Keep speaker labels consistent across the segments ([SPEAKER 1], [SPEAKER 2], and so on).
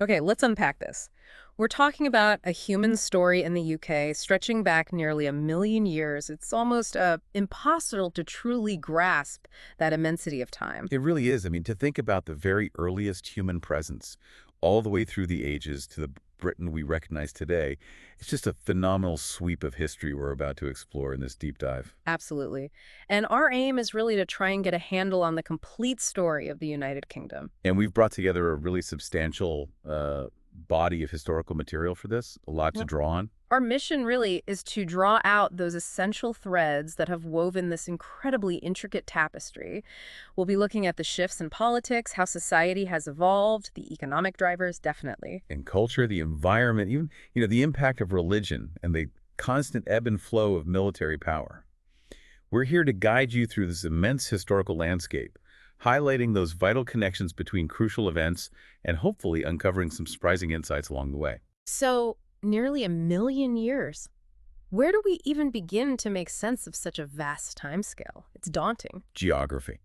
[SPEAKER 1] Okay, let's unpack this. We're talking about a human story in the UK stretching back nearly 1 million years. It's almost impossible to truly grasp that immensity of time.
[SPEAKER 2] It really is. I mean, to think about the very earliest human presence all the way through the ages to the Britain we recognize today, it's just a phenomenal sweep of history we're about to explore in this deep dive.
[SPEAKER 1] Absolutely. And our aim is really to try and get a handle on the complete story of the United Kingdom.
[SPEAKER 2] And we've brought together a really substantial body of historical material for this, a lot to draw on.
[SPEAKER 1] Our mission really is to draw out those essential threads that have woven this incredibly intricate tapestry. We'll be looking at the shifts in politics, how society has evolved, the economic drivers, definitely.
[SPEAKER 2] And culture, the environment, even, the impact of religion and the constant ebb and flow of military power. We're here to guide you through this immense historical landscape, highlighting those vital connections between crucial events and hopefully uncovering some surprising insights along the way.
[SPEAKER 1] So, nearly 1 million years. Where do we even begin to make sense of such a vast timescale? It's daunting.
[SPEAKER 2] Geography.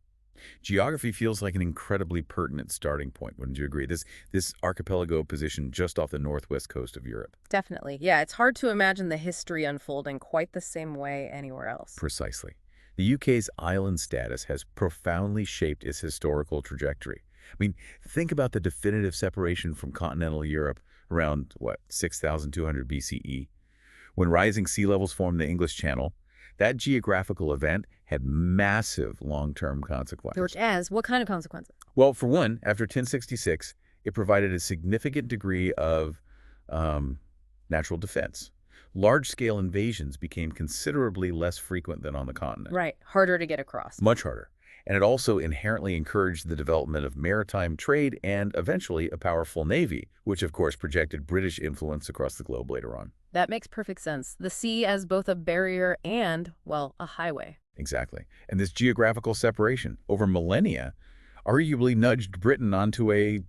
[SPEAKER 2] Geography feels like an incredibly pertinent starting point, wouldn't you agree? This archipelago position just off the northwest coast of Europe.
[SPEAKER 1] Definitely. Yeah, it's hard to imagine the history unfolding quite the same way anywhere else.
[SPEAKER 2] Precisely. The UK's island status has profoundly shaped its historical trajectory. I mean, think about the definitive separation from continental Europe around, 6,200 BCE. When rising sea levels formed the English Channel, that geographical event had massive long-term consequences.
[SPEAKER 1] George, as what kind of consequences?
[SPEAKER 2] Well, for one, after 1066, it provided a significant degree of natural defense. Large-scale invasions became considerably less frequent than on the continent.
[SPEAKER 1] Right, harder to get across.
[SPEAKER 2] Much harder. And it also inherently encouraged the development of maritime trade and eventually a powerful navy, which of course projected British influence across the globe later on.
[SPEAKER 1] That makes perfect sense. The sea as both a barrier and, well, a highway.
[SPEAKER 2] Exactly. And this geographical separation over millennia arguably nudged Britain onto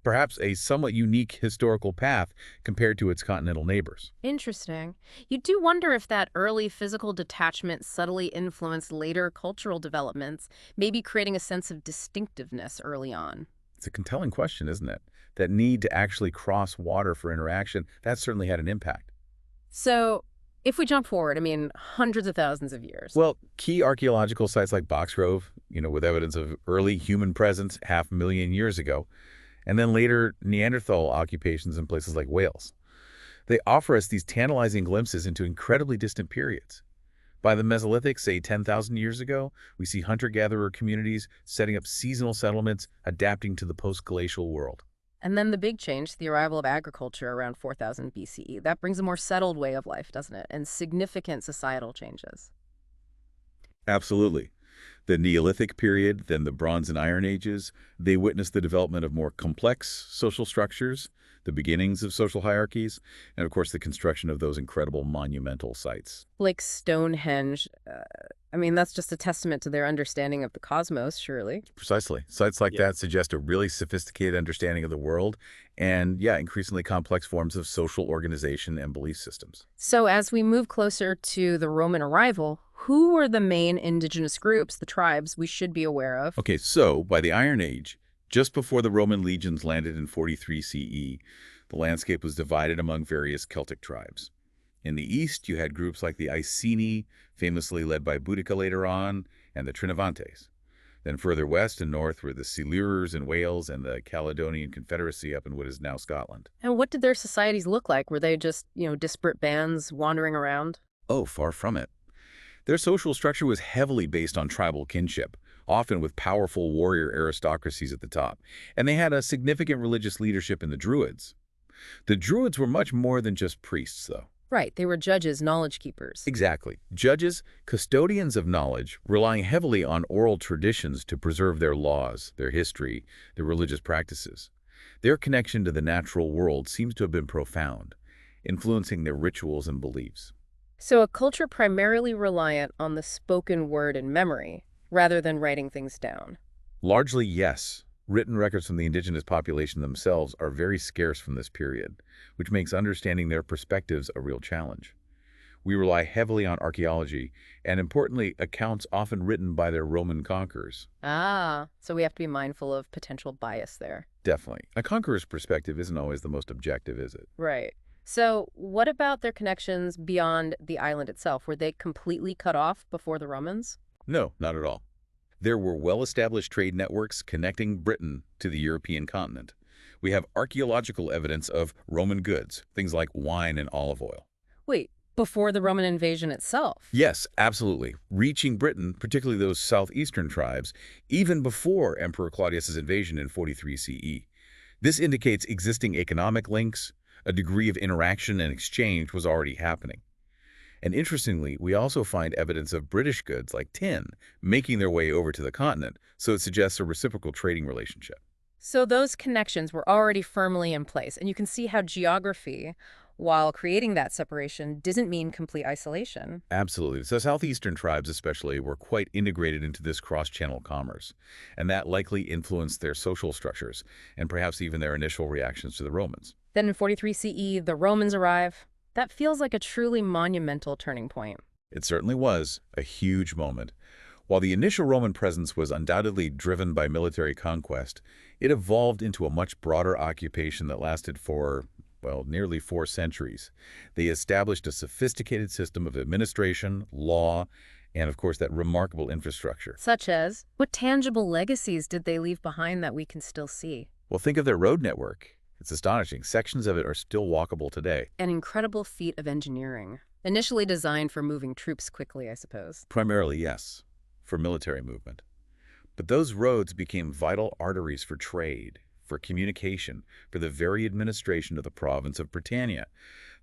[SPEAKER 2] perhaps a somewhat unique historical path compared to its continental neighbors.
[SPEAKER 1] Interesting. You do wonder if that early physical detachment subtly influenced later cultural developments, maybe creating a sense of distinctiveness early on.
[SPEAKER 2] It's a compelling question, isn't it? That need to actually cross water for interaction, that certainly had an impact.
[SPEAKER 1] So, if we jump forward, hundreds of thousands of years.
[SPEAKER 2] Well, key archaeological sites like Boxgrove, with evidence of early human presence 500,000 years ago, and then later Neanderthal occupations in places like Wales. They offer us these tantalizing glimpses into incredibly distant periods. By the Mesolithic, say 10,000 years ago, we see hunter-gatherer communities setting up seasonal settlements, adapting to the post-glacial world.
[SPEAKER 1] And then the big change, the arrival of agriculture around 4000 BCE. That brings a more settled way of life, doesn't it? And significant societal changes.
[SPEAKER 2] Absolutely. The Neolithic period, then the Bronze and Iron Ages, they witnessed the development of more complex social structures, the beginnings of social hierarchies, and of course the construction of those incredible monumental sites.
[SPEAKER 1] Like Stonehenge. That's just a testament to their understanding of the cosmos, surely.
[SPEAKER 2] Precisely. Sites like that suggest a really sophisticated understanding of the world and, increasingly complex forms of social organization and belief systems.
[SPEAKER 1] So as we move closer to the Roman arrival, who were the main indigenous groups, the tribes, we should be aware of?
[SPEAKER 2] Okay, so by the Iron Age, just before the Roman legions landed in 43 CE, the landscape was divided among various Celtic tribes. In the east, you had groups like the Iceni, famously led by Boudica later on, and the Trinovantes. Then further west and north were the Silures in Wales and the Caledonian Confederacy up in what is now Scotland.
[SPEAKER 1] And what did their societies look like? Were they just, disparate bands wandering around?
[SPEAKER 2] Oh, far from it. Their social structure was heavily based on tribal kinship, often with powerful warrior aristocracies at the top. And they had a significant religious leadership in the Druids. The Druids were much more than just priests, though.
[SPEAKER 1] Right, they were judges, knowledge keepers.
[SPEAKER 2] Exactly. Judges, custodians of knowledge, relying heavily on oral traditions to preserve their laws, their history, their religious practices. Their connection to the natural world seems to have been profound, influencing their rituals and beliefs.
[SPEAKER 1] So a culture primarily reliant on the spoken word and memory, rather than writing things down.
[SPEAKER 2] Largely, yes. Written records from the indigenous population themselves are very scarce from this period, which makes understanding their perspectives a real challenge. We rely heavily on archaeology, and importantly, accounts often written by their Roman conquerors.
[SPEAKER 1] Ah, so we have to be mindful of potential bias there.
[SPEAKER 2] Definitely. A conqueror's perspective isn't always the most objective, is it?
[SPEAKER 1] Right. So what about their connections beyond the island itself? Were they completely cut off before the Romans?
[SPEAKER 2] No, not at all. There were well-established trade networks connecting Britain to the European continent. We have archaeological evidence of Roman goods, things like wine and olive oil.
[SPEAKER 1] Wait, before the Roman invasion itself?
[SPEAKER 2] Yes, absolutely. Reaching Britain, particularly those southeastern tribes, even before Emperor Claudius's invasion in 43 CE. This indicates existing economic links, a degree of interaction and exchange was already happening. And interestingly, we also find evidence of British goods like tin making their way over to the continent, so it suggests a reciprocal trading relationship.
[SPEAKER 1] So those connections were already firmly in place, and you can see how geography, while creating that separation, doesn't mean complete isolation.
[SPEAKER 2] Absolutely. So southeastern tribes especially were quite integrated into this cross-channel commerce, and that likely influenced their social structures and perhaps even their initial reactions to the Romans.
[SPEAKER 1] Then in 43 CE, the Romans arrive. That feels like a truly monumental turning point.
[SPEAKER 2] It certainly was a huge moment. While the initial Roman presence was undoubtedly driven by military conquest, it evolved into a much broader occupation that lasted for, well, nearly 4 centuries. They established a sophisticated system of administration, law, and of course that remarkable infrastructure.
[SPEAKER 1] Such as, what tangible legacies did they leave behind that we can still see?
[SPEAKER 2] Well, think of their road network. It's astonishing. Sections of it are still walkable today.
[SPEAKER 1] An incredible feat of engineering. Initially designed for moving troops quickly, I suppose.
[SPEAKER 2] Primarily, yes, for military movement. But those roads became vital arteries for trade, for communication, for the very administration of the province of Britannia.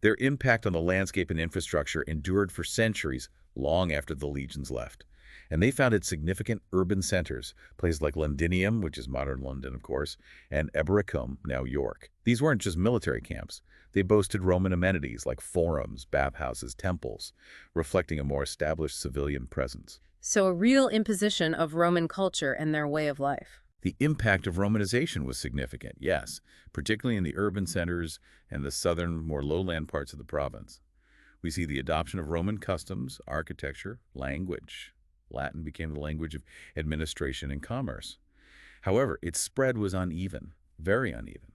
[SPEAKER 2] Their impact on the landscape and infrastructure endured for centuries, long after the legions left. And they founded significant urban centers, places like Londinium, which is modern London, of course, and Eboracum, now York. These weren't just military camps. They boasted Roman amenities like forums, bathhouses, temples, reflecting a more established civilian presence.
[SPEAKER 1] So a real imposition of Roman culture and their way of life.
[SPEAKER 2] The impact of Romanization was significant, yes, particularly in the urban centers and the southern, more lowland parts of the province. We see the adoption of Roman customs, architecture, language. Latin became the language of administration and commerce. However, its spread was uneven, very uneven.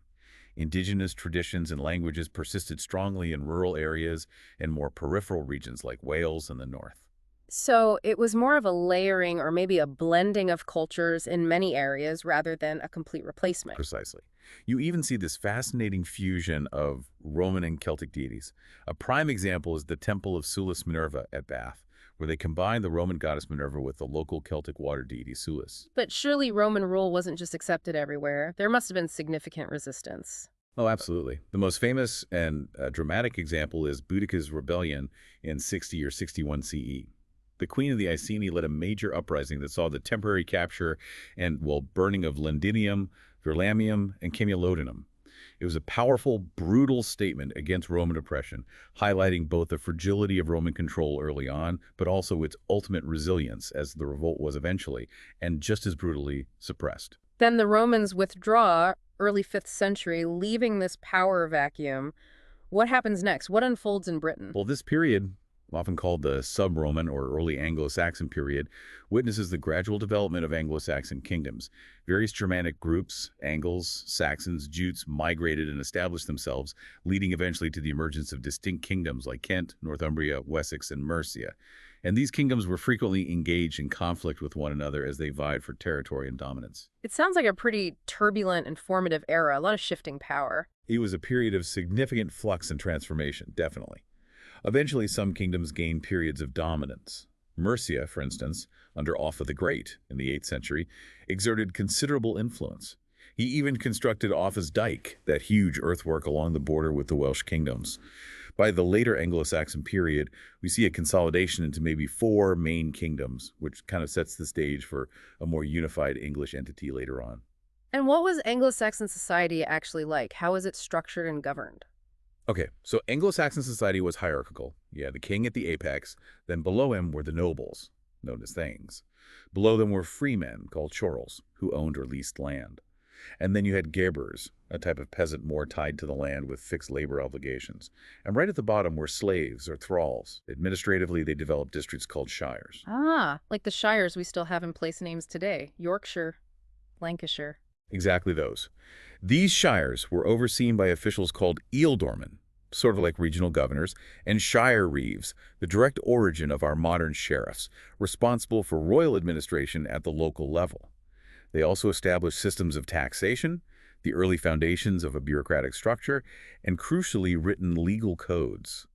[SPEAKER 2] Indigenous traditions and languages persisted strongly in rural areas and more peripheral regions like Wales and the north.
[SPEAKER 1] So it was more of a layering or maybe a blending of cultures in many areas rather than a complete replacement.
[SPEAKER 2] Precisely. You even see this fascinating fusion of Roman and Celtic deities. A prime example is the Temple of Sulis Minerva at Bath, where they combined the Roman goddess Minerva with the local Celtic water deity Sulis.
[SPEAKER 1] But surely Roman rule wasn't just accepted everywhere. There must have been significant resistance.
[SPEAKER 2] Oh, absolutely. The most famous and dramatic example is Boudicca's rebellion in 60 or 61 CE. The Queen of the Iceni led a major uprising that saw the temporary capture and, well, burning of Londinium, Verlamium, and Camulodunum. It was a powerful, brutal statement against Roman oppression, highlighting both the fragility of Roman control early on, but also its ultimate resilience as the revolt was eventually, and just as brutally, suppressed.
[SPEAKER 1] Then the Romans withdraw, early 5th century, leaving this power vacuum. What happens next? What unfolds in Britain?
[SPEAKER 2] Well, this period, often called the sub-Roman or early Anglo-Saxon period, witnesses the gradual development of Anglo-Saxon kingdoms. Various Germanic groups, Angles, Saxons, Jutes, migrated and established themselves, leading eventually to the emergence of distinct kingdoms like Kent, Northumbria, Wessex, and Mercia. And these kingdoms were frequently engaged in conflict with one another as they vied for territory and dominance.
[SPEAKER 1] It sounds like a pretty turbulent and formative era, a lot of shifting power.
[SPEAKER 2] It was a period of significant flux and transformation, definitely. Eventually, some kingdoms gained periods of dominance. Mercia, for instance, under Offa the Great in the 8th century, exerted considerable influence. He even constructed Offa's Dyke, that huge earthwork along the border with the Welsh kingdoms. By the later Anglo-Saxon period, we see a consolidation into maybe 4 main kingdoms, which kind of sets the stage for a more unified English entity later on.
[SPEAKER 1] And what was Anglo-Saxon society actually like? How was it structured and governed?
[SPEAKER 2] Okay, so Anglo-Saxon society was hierarchical. You had the king at the apex, then below him were the nobles, known as thanes. Below them were free men, called chorls, who owned or leased land. And then you had Gebers, a type of peasant more tied to the land with fixed labor obligations. And right at the bottom were slaves or thralls. Administratively, they developed districts called shires.
[SPEAKER 1] Ah, like the shires we still have in place names today. Yorkshire, Lancashire.
[SPEAKER 2] Exactly those. These shires were overseen by officials called ealdormen, sort of like regional governors, and shire reeves, the direct origin of our modern sheriffs, responsible for royal administration at the local level. They also established systems of taxation, the early foundations of a bureaucratic structure, and crucially written legal codes.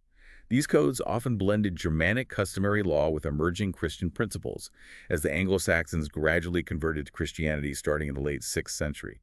[SPEAKER 2] These codes often blended Germanic customary law with emerging Christian principles, as the Anglo-Saxons gradually converted to Christianity starting in the late 6th century.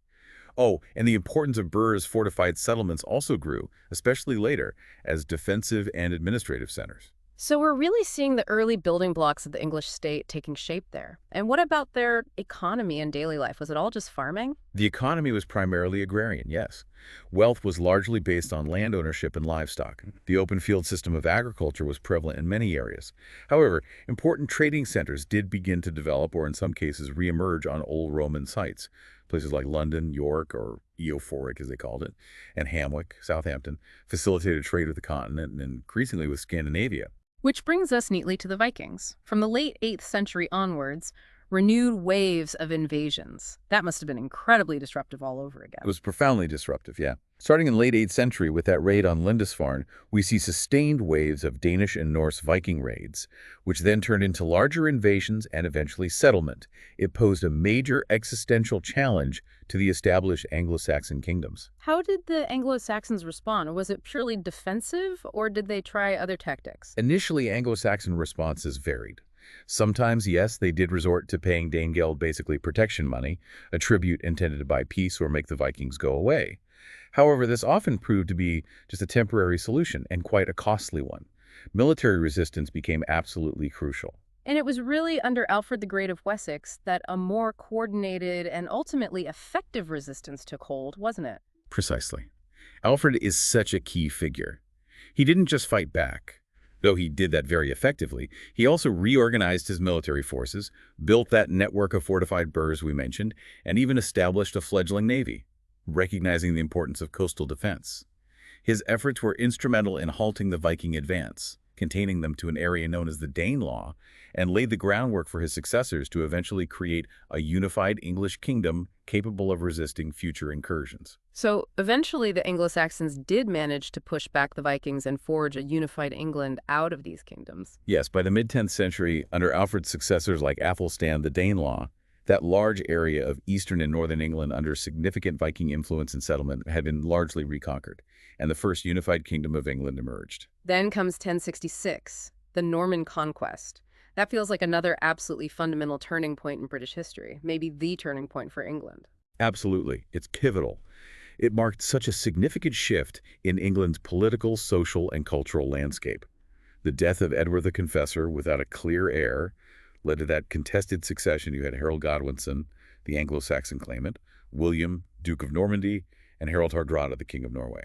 [SPEAKER 2] Oh, and the importance of burhs fortified settlements also grew, especially later, as defensive and administrative centers.
[SPEAKER 1] So we're really seeing the early building blocks of the English state taking shape there. And what about their economy and daily life? Was it all just farming?
[SPEAKER 2] The economy was primarily agrarian, yes. Wealth was largely based on land ownership and livestock. The open field system of agriculture was prevalent in many areas. However, important trading centers did begin to develop or in some cases re-emerge on old Roman sites. Places like London, York, or Eophoric as they called it, and Hamwick, Southampton, facilitated trade with the continent and increasingly with Scandinavia.
[SPEAKER 1] Which brings us neatly to the Vikings. From the late 8th century onwards, renewed waves of invasions. That must have been incredibly disruptive all over again.
[SPEAKER 2] It was profoundly disruptive, yeah. Starting in late 8th century with that raid on Lindisfarne, we see sustained waves of Danish and Norse Viking raids, which then turned into larger invasions and eventually settlement. It posed a major existential challenge to the established Anglo-Saxon kingdoms.
[SPEAKER 1] How did the Anglo-Saxons respond? Was it purely defensive, or did they try other tactics?
[SPEAKER 2] Initially, Anglo-Saxon responses varied. Sometimes, yes, they did resort to paying Danegeld, basically protection money, a tribute intended to buy peace or make the Vikings go away. However, this often proved to be just a temporary solution and quite a costly one. Military resistance became absolutely crucial.
[SPEAKER 1] And it was really under Alfred the Great of Wessex that a more coordinated and ultimately effective resistance took hold, wasn't it?
[SPEAKER 2] Precisely. Alfred is such a key figure. He didn't just fight back. Though he did that very effectively, he also reorganized his military forces, built that network of fortified burhs we mentioned, and even established a fledgling navy, recognizing the importance of coastal defense. His efforts were instrumental in halting the Viking advance, containing them to an area known as the Danelaw, and laid the groundwork for his successors to eventually create a unified English kingdom capable of resisting future incursions.
[SPEAKER 1] So eventually the Anglo-Saxons did manage to push back the Vikings and forge a unified England out of these kingdoms.
[SPEAKER 2] Yes, by the mid-10th century, under Alfred's successors like Athelstan the Danelaw, that large area of eastern and northern England under significant Viking influence and settlement had been largely reconquered, and the first unified kingdom of England emerged.
[SPEAKER 1] Then comes 1066, the Norman Conquest. That feels like another absolutely fundamental turning point in British history, maybe the turning point for England.
[SPEAKER 2] Absolutely. It's pivotal. It marked such a significant shift in England's political, social, and cultural landscape. The death of Edward the Confessor without a clear heir led to that contested succession. You had Harold Godwinson, the Anglo-Saxon claimant, William, Duke of Normandy, and Harold Hardrada, the King of Norway.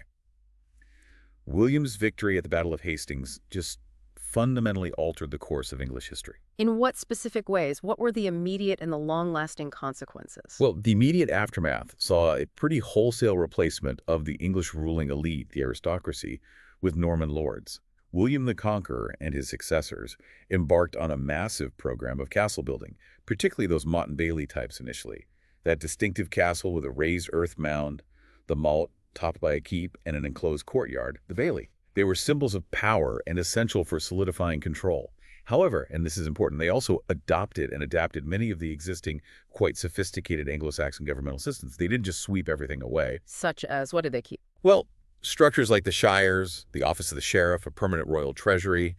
[SPEAKER 2] William's victory at the Battle of Hastings just fundamentally altered the course of English history.
[SPEAKER 1] In what specific ways? What were the immediate and the long-lasting consequences?
[SPEAKER 2] Well, the immediate aftermath saw a pretty wholesale replacement of the English ruling elite, the aristocracy, with Norman lords. William the Conqueror and his successors embarked on a massive program of castle building, particularly those motte and bailey types initially. That distinctive castle with a raised earth mound, the motte topped by a keep, and an enclosed courtyard, the bailey. They were symbols of power and essential for solidifying control. However, and this is important, they also adopted and adapted many of the existing, quite sophisticated Anglo-Saxon governmental systems. They didn't just sweep everything away.
[SPEAKER 1] Such as, what did they keep?
[SPEAKER 2] Well, structures like the shires, the office of the sheriff, a permanent royal treasury,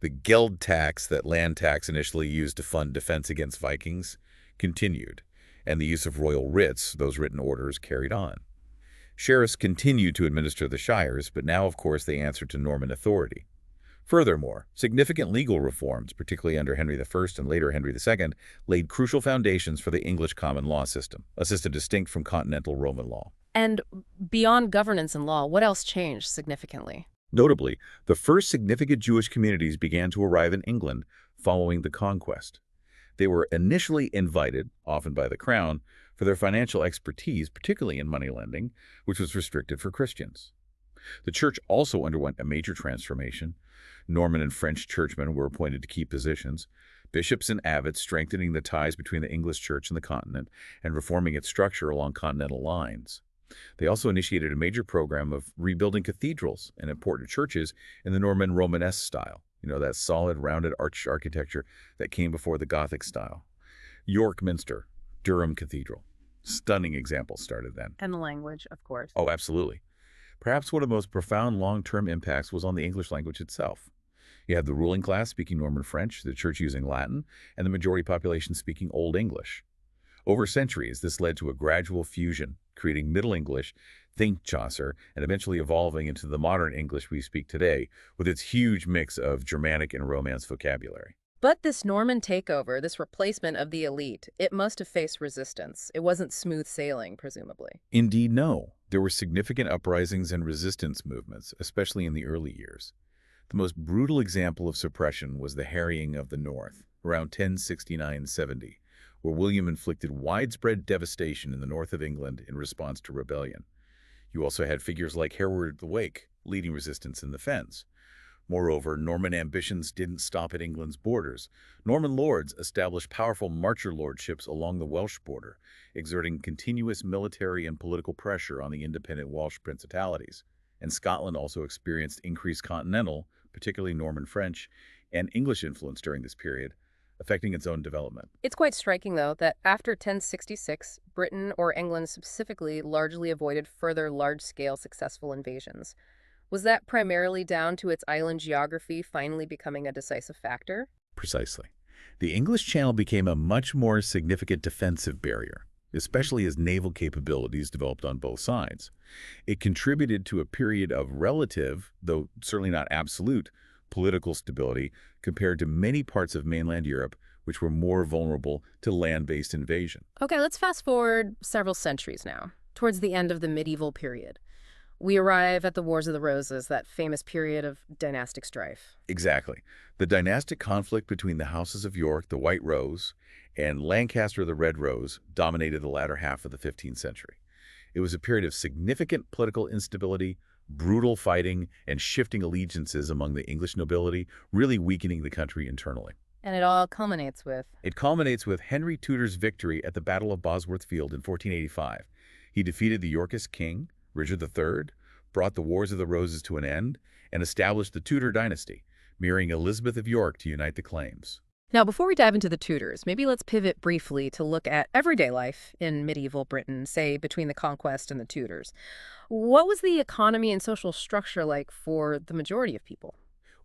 [SPEAKER 2] the geld tax, that land tax initially used to fund defense against Vikings, continued, and the use of royal writs, those written orders, carried on. Sheriffs continued to administer the shires, but now, of course, they answered to Norman authority. Furthermore, significant legal reforms, particularly under Henry I and later Henry II, laid crucial foundations for the English common law system, a system distinct from continental Roman law.
[SPEAKER 1] And beyond governance and law, what else changed significantly?
[SPEAKER 2] Notably, the first significant Jewish communities began to arrive in England following the conquest. They were initially invited, often by the crown, for their financial expertise, particularly in money lending, which was restricted for Christians. The church also underwent a major transformation. Norman and French churchmen were appointed to key positions, bishops and abbots strengthening the ties between the English church and the continent and reforming its structure along continental lines. They also initiated a major program of rebuilding cathedrals and important churches in the Norman Romanesque style, that solid, rounded arch architecture that came before the Gothic style. York Minster, Durham Cathedral. Stunning examples started then.
[SPEAKER 1] And the language, of course.
[SPEAKER 2] Oh, absolutely. Perhaps one of the most profound long-term impacts was on the English language itself. You had the ruling class speaking Norman French, the church using Latin, and the majority population speaking Old English. Over centuries, this led to a gradual fusion, creating Middle English, think Chaucer, and eventually evolving into the modern English we speak today, with its huge mix of Germanic and Romance vocabulary.
[SPEAKER 1] But this Norman takeover, this replacement of the elite, it must have faced resistance. It wasn't smooth sailing, presumably.
[SPEAKER 2] Indeed, no. There were significant uprisings and resistance movements, especially in the early years. The most brutal example of suppression was the harrying of the North, around 1069-70, where William inflicted widespread devastation in the north of England in response to rebellion. You also had figures like Hereward the Wake leading resistance in the Fens. Moreover, Norman ambitions didn't stop at England's borders. Norman lords established powerful marcher lordships along the Welsh border, exerting continuous military and political pressure on the independent Welsh principalities. And Scotland also experienced increased continental, particularly Norman French, and English influence during this period, affecting its own development.
[SPEAKER 1] It's quite striking, though, that after 1066, Britain, or England specifically, largely avoided further large-scale successful invasions. Was that primarily down to its island geography finally becoming a decisive factor?
[SPEAKER 2] Precisely. The English Channel became a much more significant defensive barrier, especially as naval capabilities developed on both sides. It contributed to a period of relative, though certainly not absolute, political stability compared to many parts of mainland Europe, which were more vulnerable to land-based invasion.
[SPEAKER 1] Okay, let's fast forward several centuries now, towards the end of the medieval period. We arrive at the Wars of the Roses, that famous period of dynastic strife.
[SPEAKER 2] Exactly. The dynastic conflict between the houses of York, the White Rose, and Lancaster, the Red Rose, dominated the latter half of the 15th century. It was a period of significant political instability, brutal fighting, and shifting allegiances among the English nobility, really weakening the country internally.
[SPEAKER 1] And it all culminates with...
[SPEAKER 2] It culminates with Henry Tudor's victory at the Battle of Bosworth Field in 1485. He defeated the Yorkist king, Richard III, brought the Wars of the Roses to an end, and established the Tudor dynasty, marrying Elizabeth of York to unite the claims.
[SPEAKER 1] Now, before we dive into the Tudors, maybe let's pivot briefly to look at everyday life in medieval Britain, say between the Conquest and the Tudors. What was the economy and social structure like for the majority of people?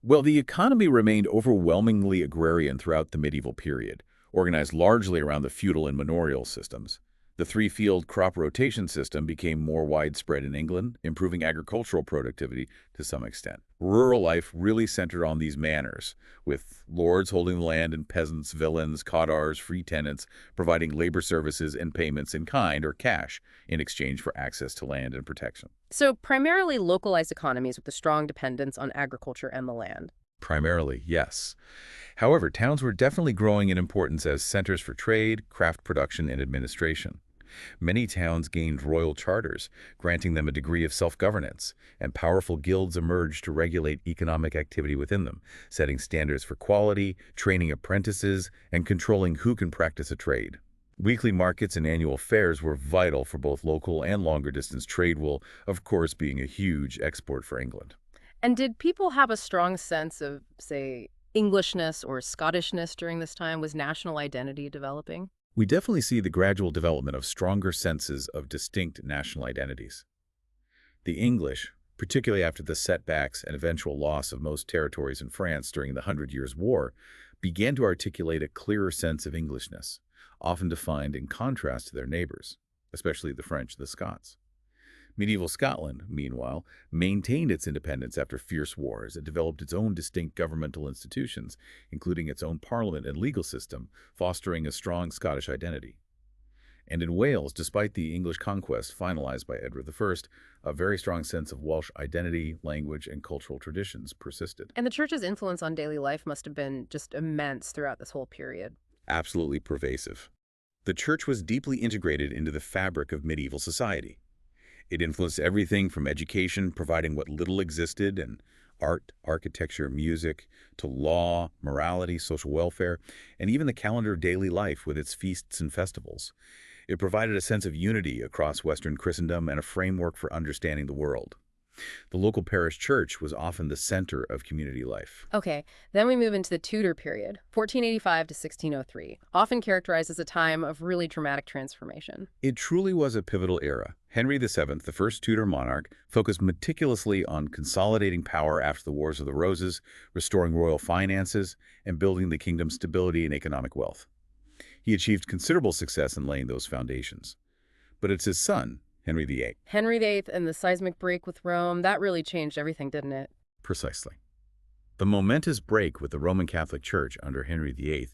[SPEAKER 2] Well, the economy remained overwhelmingly agrarian throughout the medieval period, organized largely around the feudal and manorial systems. The three-field crop rotation system became more widespread in England, improving agricultural productivity to some extent. Rural life really centered on these manors, with lords holding the land and peasants, villeins, cottars, free tenants, providing labor services and payments in kind or cash in exchange for access to land and protection.
[SPEAKER 1] So primarily localized economies with a strong dependence on agriculture and the land.
[SPEAKER 2] Primarily, yes. However, towns were definitely growing in importance as centers for trade, craft production, and administration. Many towns gained royal charters, granting them a degree of self-governance, and powerful guilds emerged to regulate economic activity within them, setting standards for quality, training apprentices, and controlling who can practice a trade. Weekly markets and annual fairs were vital for both local and longer-distance trade, while, of course, being a huge export for England.
[SPEAKER 1] And did people have a strong sense of, say, Englishness or Scottishness during this time? Was national identity developing?
[SPEAKER 2] We definitely see the gradual development of stronger senses of distinct national identities. The English, particularly after the setbacks and eventual loss of most territories in France during the Hundred Years' War, began to articulate a clearer sense of Englishness, often defined in contrast to their neighbors, especially the French and the Scots. Medieval Scotland, meanwhile, maintained its independence after fierce wars and developed its own distinct governmental institutions, including its own parliament and legal system, fostering a strong Scottish identity. And in Wales, despite the English conquest finalized by Edward I, a very strong sense of Welsh identity, language, and cultural traditions persisted.
[SPEAKER 1] And the church's influence on daily life must have been just immense throughout this whole period.
[SPEAKER 2] Absolutely pervasive. The church was deeply integrated into the fabric of medieval society. It influenced everything from education, providing what little existed, and art, architecture, music, to law, morality, social welfare, and even the calendar of daily life with its feasts and festivals. It provided a sense of unity across Western Christendom and a framework for understanding the world. The local parish church was often the center of community life.
[SPEAKER 1] Okay, then we move into the Tudor period, 1485 to 1603, often characterized as a time of really dramatic transformation.
[SPEAKER 2] It truly was a pivotal era. Henry VII, the first Tudor monarch, focused meticulously on consolidating power after the Wars of the Roses, restoring royal finances, and building the kingdom's stability and economic wealth. He achieved considerable success in laying those foundations. But it's his son, Henry VIII.
[SPEAKER 1] Henry VIII and the seismic break with Rome, that really changed everything, didn't it?
[SPEAKER 2] Precisely. The momentous break with the Roman Catholic Church under Henry VIII,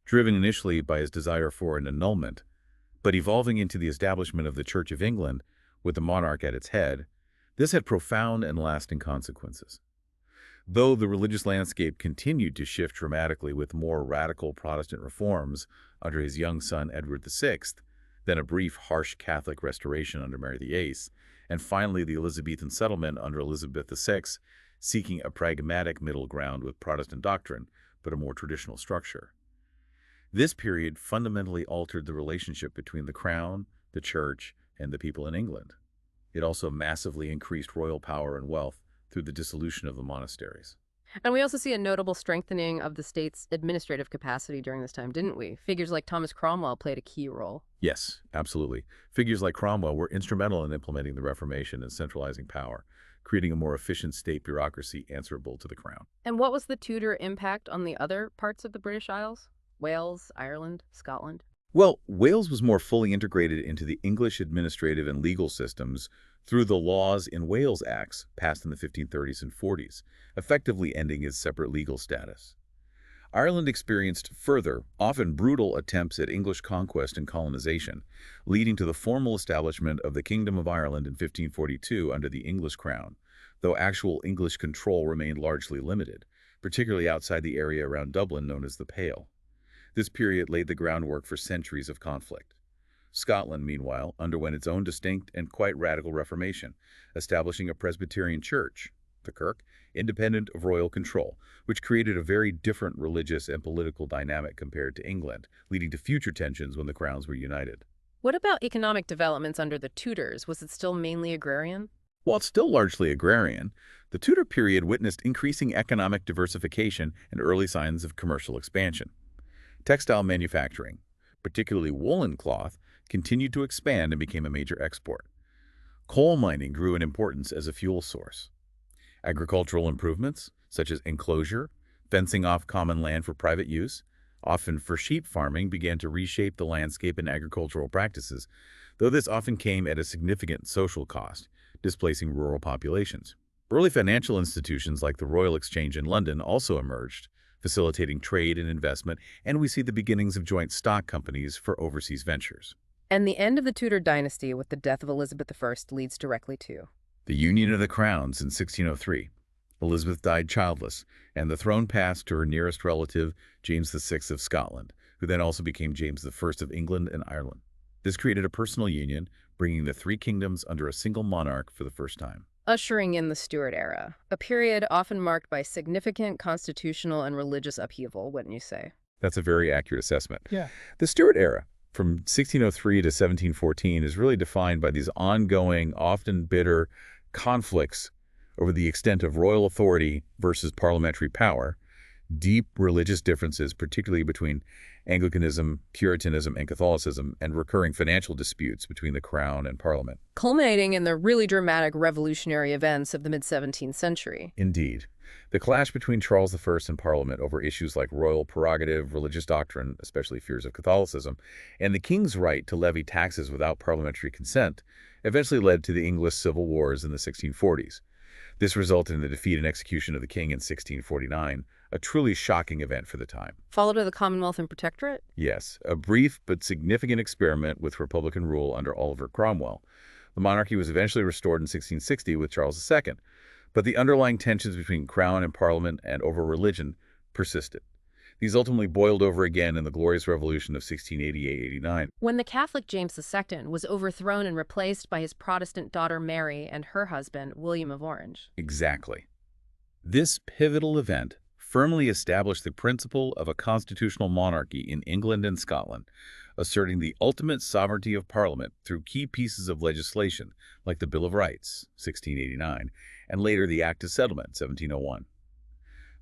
[SPEAKER 2] driven initially by his desire for an annulment, but evolving into the establishment of the Church of England with the monarch at its head, this had profound and lasting consequences. Though the religious landscape continued to shift dramatically with more radical Protestant reforms under his young son Edward VI, then a brief, harsh Catholic restoration under Mary VIII, and finally the Elizabethan settlement under Elizabeth VI, seeking a pragmatic middle ground with Protestant doctrine, but a more traditional structure. This period fundamentally altered the relationship between the crown, the church, and the people in England. It also massively increased royal power and wealth through the dissolution of the monasteries.
[SPEAKER 1] And we also see a notable strengthening of the state's administrative capacity during this time, didn't we? Figures like Thomas Cromwell played a key role.
[SPEAKER 2] Yes, absolutely. Figures like Cromwell were instrumental in implementing the Reformation and centralizing power, creating a more efficient state bureaucracy answerable to the crown.
[SPEAKER 1] And what was the Tudor impact on the other parts of the British Isles? Wales, Ireland, Scotland?
[SPEAKER 2] Well, Wales was more fully integrated into the English administrative and legal systems through the Laws in Wales Acts passed in the 1530s and 40s, effectively ending its separate legal status. Ireland experienced further, often brutal attempts at English conquest and colonization, leading to the formal establishment of the Kingdom of Ireland in 1542 under the English crown, though actual English control remained largely limited, particularly outside the area around Dublin known as the Pale. This period laid the groundwork for centuries of conflict. Scotland, meanwhile, underwent its own distinct and quite radical reformation, establishing a Presbyterian church, the Kirk, independent of royal control, which created a very different religious and political dynamic compared to England, leading to future tensions when the crowns were united.
[SPEAKER 1] What about economic developments under the Tudors? Was it still mainly agrarian?
[SPEAKER 2] While it's still largely agrarian, the Tudor period witnessed increasing economic diversification and early signs of commercial expansion. Textile manufacturing, particularly woolen cloth, continued to expand and became a major export. Coal mining grew in importance as a fuel source. Agricultural improvements, such as enclosure, fencing off common land for private use, often for sheep farming, began to reshape the landscape and agricultural practices, though this often came at a significant social cost, displacing rural populations. Early financial institutions like the Royal Exchange in London also emerged, facilitating trade and investment, and we see the beginnings of joint stock companies for overseas ventures.
[SPEAKER 1] And the end of the Tudor dynasty with the death of Elizabeth I leads directly to
[SPEAKER 2] The union of the crowns in 1603. Elizabeth died childless, and the throne passed to her nearest relative, James VI of Scotland, who then also became James I of England and Ireland. This created a personal union, bringing the three kingdoms under a single monarch for the first time.
[SPEAKER 1] ushering in the Stuart era, a period often marked by significant constitutional and religious upheaval, wouldn't you say?
[SPEAKER 2] That's a very accurate assessment.
[SPEAKER 3] Yeah.
[SPEAKER 2] The Stuart era, from 1603 to 1714, is really defined by these ongoing, often bitter conflicts over the extent of royal authority versus parliamentary power, deep religious differences, particularly between Anglicanism, Puritanism, and Catholicism, and recurring financial disputes between the crown and parliament.
[SPEAKER 1] Culminating in the really dramatic revolutionary events of the mid-17th century.
[SPEAKER 2] Indeed. The clash between Charles I and Parliament over issues like royal prerogative, religious doctrine, especially fears of Catholicism, and the king's right to levy taxes without parliamentary consent eventually led to the English Civil Wars in the 1640s. This resulted in the defeat and execution of the king in 1649, a truly shocking event for the time.
[SPEAKER 1] Followed by the Commonwealth and Protectorate?
[SPEAKER 2] Yes, a brief but significant experiment with Republican rule under Oliver Cromwell. The monarchy was eventually restored in 1660 with Charles II, but the underlying tensions between crown and parliament and over religion persisted. These ultimately boiled over again in the Glorious Revolution of 1688-89.
[SPEAKER 1] When the Catholic James II was overthrown and replaced by his Protestant daughter Mary and her husband, William of Orange.
[SPEAKER 2] Exactly. This pivotal event firmly established the principle of a constitutional monarchy in England and Scotland, asserting the ultimate sovereignty of Parliament through key pieces of legislation like the Bill of Rights, 1689, and later the Act of Settlement, 1701.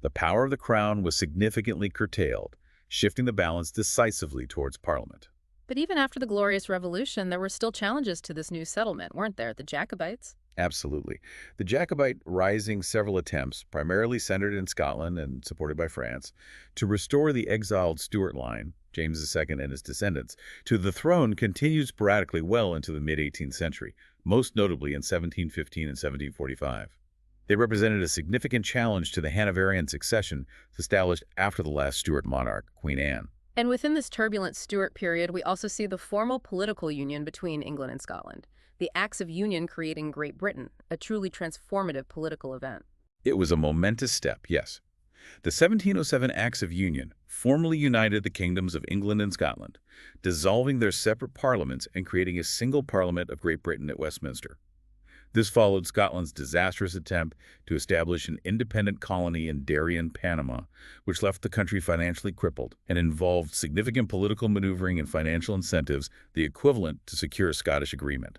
[SPEAKER 2] The power of the Crown was significantly curtailed, shifting the balance decisively towards Parliament.
[SPEAKER 1] But even after the Glorious Revolution, there were still challenges to this new settlement, weren't there? The Jacobites.
[SPEAKER 2] Absolutely. The Jacobite rising several attempts, primarily centered in Scotland and supported by France, to restore the exiled Stuart line, James II and his descendants, to the throne continued sporadically well into the mid-18th century, most notably in 1715 and 1745. They represented a significant challenge to the Hanoverian succession established after the last Stuart monarch, Queen Anne.
[SPEAKER 1] And within this turbulent Stuart period, we also see the formal political union between England and Scotland. The Acts of Union creating Great Britain, a truly transformative political event.
[SPEAKER 2] It was a momentous step, yes. The 1707 Acts of Union formally united the kingdoms of England and Scotland, dissolving their separate parliaments and creating a single Parliament of Great Britain at Westminster. This followed Scotland's disastrous attempt to establish an independent colony in Darien, Panama, which left the country financially crippled and involved significant political maneuvering and financial incentives, the equivalent to secure a Scottish agreement.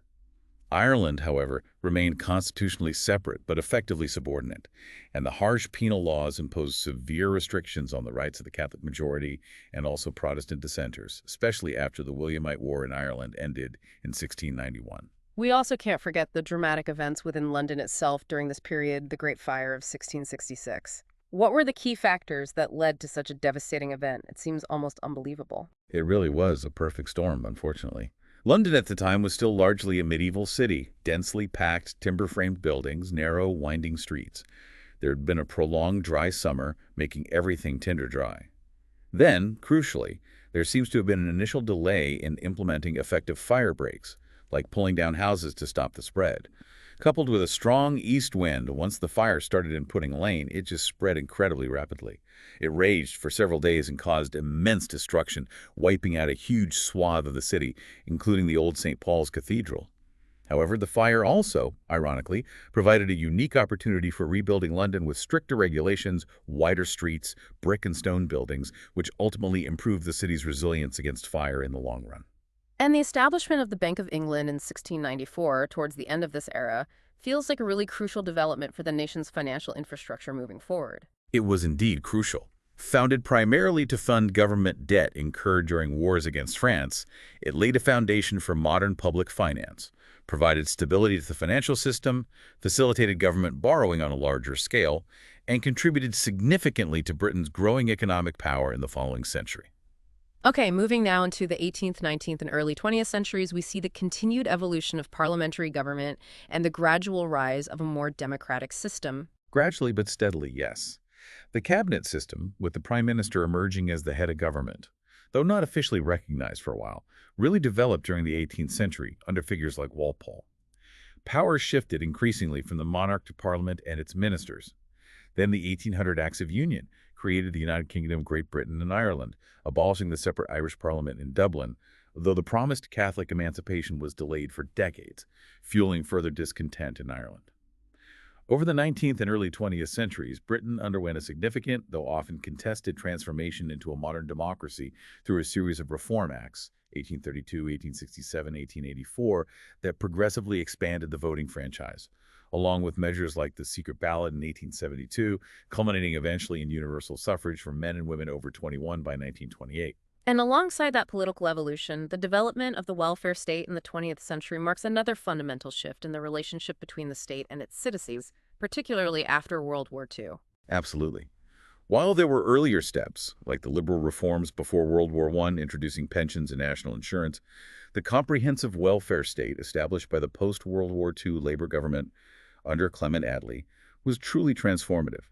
[SPEAKER 2] Ireland, however, remained constitutionally separate but effectively subordinate, and the harsh penal laws imposed severe restrictions on the rights of the Catholic majority and also Protestant dissenters, especially after the Williamite War in Ireland ended in 1691.
[SPEAKER 1] We also can't forget the dramatic events within London itself during this period, the Great Fire of 1666. What were the key factors that led to such a devastating event? It seems almost unbelievable.
[SPEAKER 2] It really was a perfect storm, unfortunately. London at the time was still largely a medieval city, densely packed, timber-framed buildings, narrow, winding streets. There had been a prolonged dry summer, making everything tinder dry. Then, crucially, there seems to have been an initial delay in implementing effective fire breaks, like pulling down houses to stop the spread. Coupled with a strong east wind, once the fire started in Pudding Lane, it just spread incredibly rapidly. It raged for several days and caused immense destruction, wiping out a huge swath of the city, including the old St. Paul's Cathedral. However, the fire also, ironically, provided a unique opportunity for rebuilding London with stricter regulations, wider streets, brick and stone buildings, which ultimately improved the city's resilience against fire in the long run.
[SPEAKER 1] And the establishment of the Bank of England in 1694, towards the end of this era, feels like a really crucial development for the nation's financial infrastructure moving forward.
[SPEAKER 2] It was indeed crucial. Founded primarily to fund government debt incurred during wars against France, it laid a foundation for modern public finance, provided stability to the financial system, facilitated government borrowing on a larger scale, and contributed significantly to Britain's growing economic power in the following century.
[SPEAKER 1] Okay, moving now into the 18th, 19th, and early 20th centuries, we see the continued evolution of parliamentary government and the gradual rise of a more democratic system.
[SPEAKER 2] Gradually but steadily, yes. The cabinet system, with the prime minister emerging as the head of government, though not officially recognized for a while, really developed during the 18th century under figures like Walpole. Power shifted increasingly from the monarch to parliament and its ministers. Then the 1800 Acts of Union created the United Kingdom of Great Britain and Ireland, abolishing the separate Irish Parliament in Dublin, though the promised Catholic emancipation was delayed for decades, fueling further discontent in Ireland. Over the 19th and early 20th centuries, Britain underwent a significant, though often contested, transformation into a modern democracy through a series of reform acts, 1832, 1867, 1884, that progressively expanded the voting franchise, along with measures like the secret ballot in 1872, culminating eventually in universal suffrage for men and women over 21 by 1928.
[SPEAKER 1] And alongside that political evolution, the development of the welfare state in the 20th century marks another fundamental shift in the relationship between the state and its citizens, particularly after World War II.
[SPEAKER 2] Absolutely. While there were earlier steps, like the liberal reforms before World War I introducing pensions and national insurance, the comprehensive welfare state established by the post-World War II Labor government under Clement Attlee was truly transformative.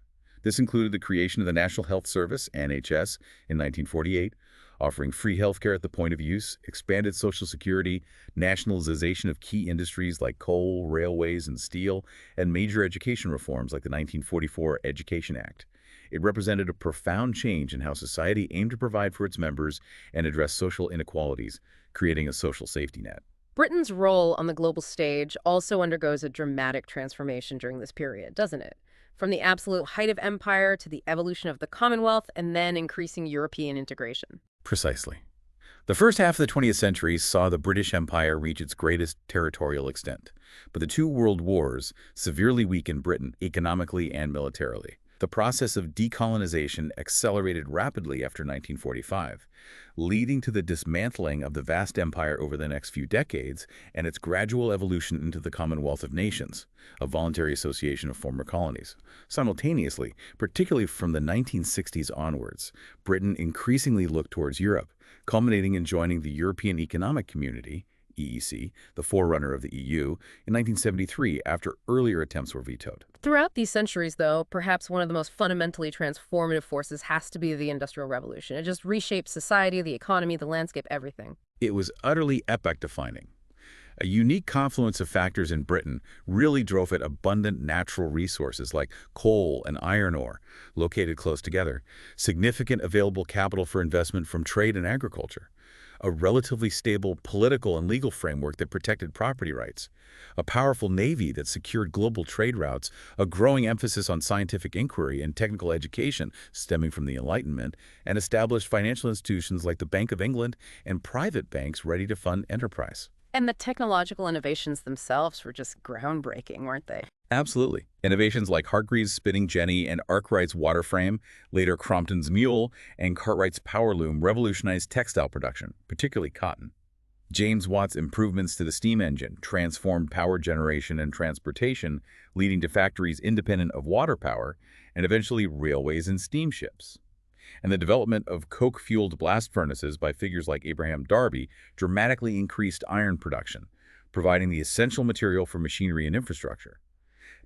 [SPEAKER 2] This included the creation of the National Health Service, NHS, in 1948, offering free healthcare at the point of use, expanded Social Security, nationalization of key industries like coal, railways, and steel, and major education reforms like the 1944 Education Act. It represented a profound change in how society aimed to provide for its members and address social inequalities, creating a social safety net.
[SPEAKER 1] Britain's role on the global stage also undergoes a dramatic transformation during this period, doesn't it? From the absolute height of empire to the evolution of the Commonwealth and then increasing European integration.
[SPEAKER 2] Precisely. The first half of the 20th century saw the British Empire reach its greatest territorial extent, but the two world wars severely weakened Britain economically and militarily. The process of decolonization accelerated rapidly after 1945, leading to the dismantling of the vast empire over the next few decades and its gradual evolution into the Commonwealth of Nations, a voluntary association of former colonies. Simultaneously, particularly from the 1960s onwards, Britain increasingly looked towards Europe, culminating in joining the European Economic Community, EEC, the forerunner of the EU, in 1973 after earlier attempts were vetoed.
[SPEAKER 1] Throughout these centuries, though, perhaps one of the most fundamentally transformative forces has to be the Industrial Revolution. It just reshaped society, the economy, the landscape, everything.
[SPEAKER 2] It was utterly epoch-defining. A unique confluence of factors in Britain really drove it abundant natural resources like coal and iron ore, located close together, significant available capital for investment from trade and agriculture, a relatively stable political and legal framework that protected property rights, a powerful navy that secured global trade routes, a growing emphasis on scientific inquiry and technical education stemming from the Enlightenment, and established financial institutions like the Bank of England and private banks ready to fund enterprise.
[SPEAKER 1] And the technological innovations themselves were just groundbreaking, weren't they?
[SPEAKER 2] Absolutely. Innovations like Hargreaves' spinning jenny and Arkwright's water frame, later Crompton's mule, and Cartwright's power loom revolutionized textile production, particularly cotton. James Watt's improvements to the steam engine transformed power generation and transportation, leading to factories independent of water power and eventually railways and steamships. And the development of coke-fueled blast furnaces by figures like Abraham Darby dramatically increased iron production, providing the essential material for machinery and infrastructure.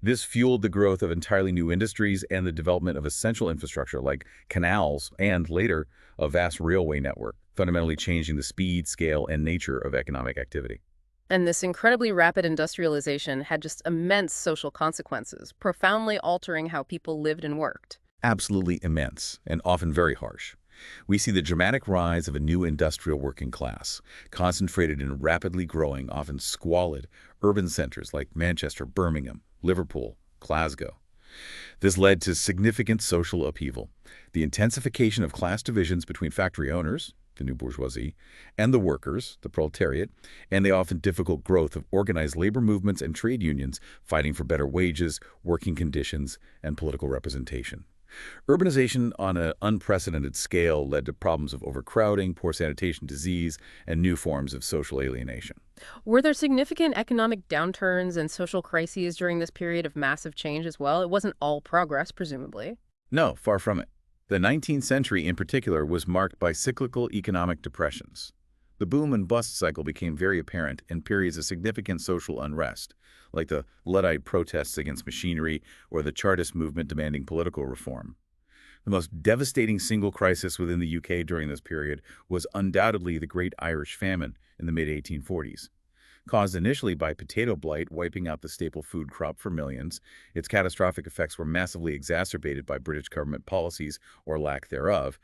[SPEAKER 2] This fueled the growth of entirely new industries and the development of essential infrastructure like canals and, later, a vast railway network, fundamentally changing the speed, scale, and nature of economic activity.
[SPEAKER 1] And this incredibly rapid industrialization had just immense social consequences, profoundly altering how people lived and worked.
[SPEAKER 2] Absolutely immense, and often very harsh. We see the dramatic rise of a new industrial working class, concentrated in rapidly growing, often squalid, urban centers like Manchester, Birmingham, Liverpool, Glasgow. This led to significant social upheaval, the intensification of class divisions between factory owners, the new bourgeoisie, and the workers, the proletariat, and the often difficult growth of organized labor movements and trade unions fighting for better wages, working conditions, and political representation. Urbanization on an unprecedented scale led to problems of overcrowding, poor sanitation, disease, and new forms of social alienation.
[SPEAKER 1] Were there significant economic downturns and social crises during this period of massive change as well? It wasn't all progress, presumably.
[SPEAKER 2] No, far from it. The 19th century in particular was marked by cyclical economic depressions. The boom and bust cycle became very apparent in periods of significant social unrest, like the Luddite protests against machinery or the Chartist movement demanding political reform. The most devastating single crisis within the UK during this period was undoubtedly the Great Irish Famine in the mid-1840s. Caused initially by potato blight wiping out the staple food crop for millions, its catastrophic effects were massively exacerbated by British government policies or lack thereof,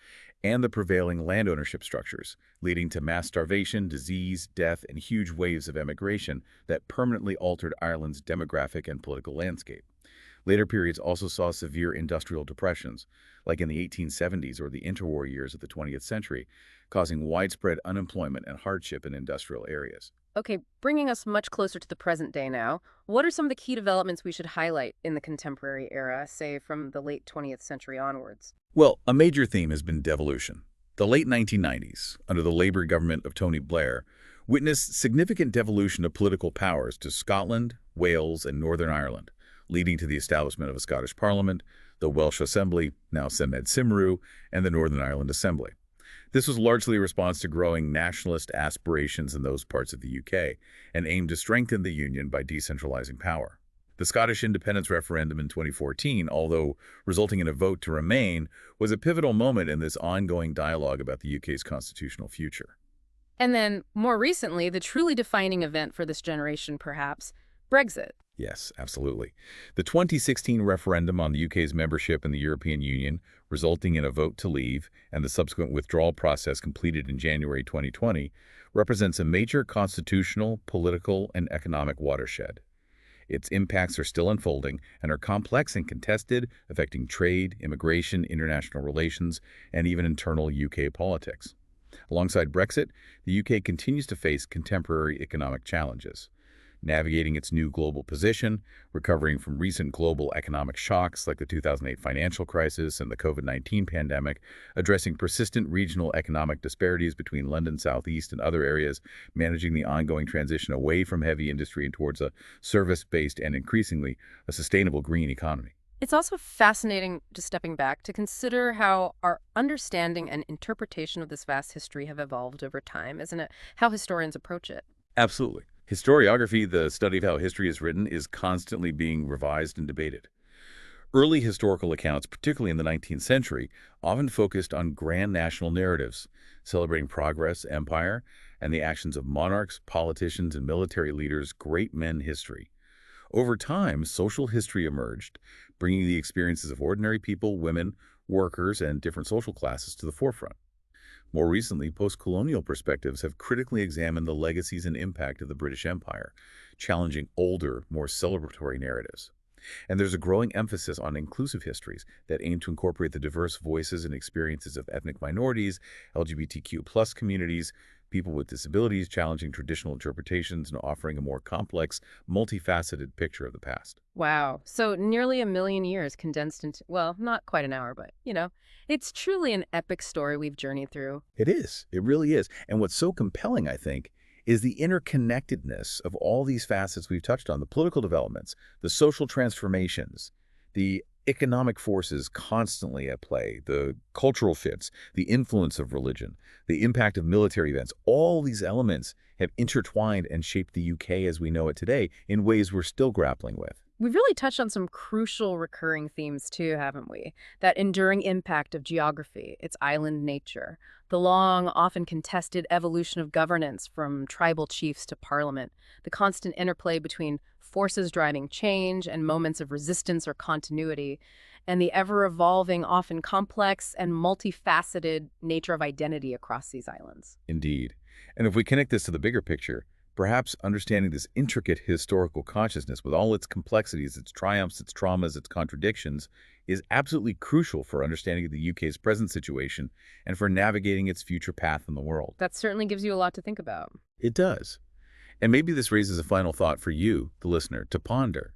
[SPEAKER 2] and the prevailing land ownership structures, leading to mass starvation, disease, death, and huge waves of emigration that permanently altered Ireland's demographic and political landscape. Later periods also saw severe industrial depressions, like in the 1870s or the interwar years of the 20th century, causing widespread unemployment and hardship in industrial areas.
[SPEAKER 1] Okay, bringing us much closer to the present day now, what are some of the key developments we should highlight in the contemporary era, say from the late 20th century onwards?
[SPEAKER 2] Well, a major theme has been devolution. The late 1990s, under the Labour government of Tony Blair, witnessed significant devolution of political powers to Scotland, Wales, and Northern Ireland, leading to the establishment of a Scottish Parliament, the Welsh Assembly, now Semed Cymru, and the Northern Ireland Assembly. This was largely a response to growing nationalist aspirations in those parts of the UK and aimed to strengthen the union by decentralizing power. The Scottish independence referendum in 2014, although resulting in a vote to remain, was a pivotal moment in this ongoing dialogue about the UK's constitutional future.
[SPEAKER 1] And then, more recently, the truly defining event for this generation, perhaps, Brexit.
[SPEAKER 2] Yes, absolutely. The 2016 referendum on the UK's membership in the European Union, resulting in a vote to leave, and the subsequent withdrawal process completed in January 2020, represents a major constitutional, political, and economic watershed. Its impacts are still unfolding and are complex and contested, affecting trade, immigration, international relations, and even internal UK politics. Alongside Brexit, the UK continues to face contemporary economic challenges. Navigating its new global position, recovering from recent global economic shocks like the 2008 financial crisis and the COVID-19 pandemic, addressing persistent regional economic disparities between London Southeast and other areas, managing the ongoing transition away from heavy industry and towards a service-based and increasingly a sustainable green economy.
[SPEAKER 1] It's also fascinating, just stepping back, to consider how our understanding and interpretation of this vast history have evolved over time, isn't it? How historians approach it.
[SPEAKER 2] Absolutely. Historiography, the study of how history is written, is constantly being revised and debated. Early historical accounts, particularly in the 19th century, often focused on grand national narratives, celebrating progress, empire, and the actions of monarchs, politicians, and military leaders, great men history. Over time, social history emerged, bringing the experiences of ordinary people, women, workers, and different social classes to the forefront. More recently, post-colonial perspectives have critically examined the legacies and impact of the British Empire, challenging older, more celebratory narratives. And there's a growing emphasis on inclusive histories that aim to incorporate the diverse voices and experiences of ethnic minorities, LGBTQ+ communities, people with disabilities, challenging traditional interpretations and offering a more complex, multifaceted picture of the past.
[SPEAKER 1] Wow. So nearly a million years condensed into, well, not quite an hour, but, it's truly an epic story we've journeyed through.
[SPEAKER 2] It is. It really is. And what's so compelling, I think, is the interconnectedness of all these facets we've touched on, the political developments, the social transformations, the economic forces constantly at play, the cultural fits, the influence of religion, the impact of military events. All these elements have intertwined and shaped the UK as we know it today in ways we're still grappling with.
[SPEAKER 1] We've really touched on some crucial recurring themes too, haven't we? That enduring impact of geography, its island nature, the long, often contested evolution of governance from tribal chiefs to parliament, the constant interplay between forces driving change and moments of resistance or continuity, and the ever-evolving, often complex and multifaceted nature of identity across these islands.
[SPEAKER 2] Indeed. And if we connect this to the bigger picture, perhaps understanding this intricate historical consciousness with all its complexities, its triumphs, its traumas, its contradictions, is absolutely crucial for understanding the UK's present situation and for navigating its future path in the world.
[SPEAKER 1] That certainly gives you a lot to think about.
[SPEAKER 2] It does. And maybe this raises a final thought for you, the listener, to ponder.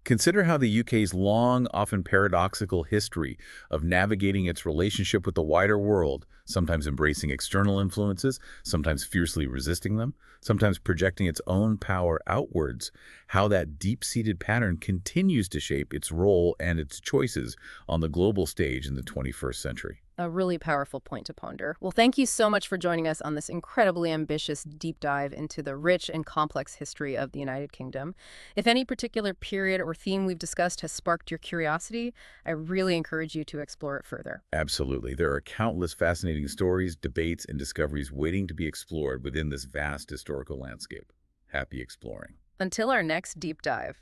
[SPEAKER 2] Consider how the UK's long, often paradoxical history of navigating its relationship with the wider world, sometimes embracing external influences, sometimes fiercely resisting them, sometimes projecting its own power outwards, how that deep-seated pattern continues to shape its role and its choices on the global stage in the 21st century.
[SPEAKER 1] A really powerful point to ponder. Well, thank you so much for joining us on this incredibly ambitious deep dive into the rich and complex history of the United Kingdom. If any particular period or theme we've discussed has sparked your curiosity, I really encourage you to explore it further.
[SPEAKER 2] Absolutely. There are countless fascinating stories, debates, and discoveries waiting to be explored within this vast historical landscape. Happy exploring.
[SPEAKER 1] Until our next deep dive.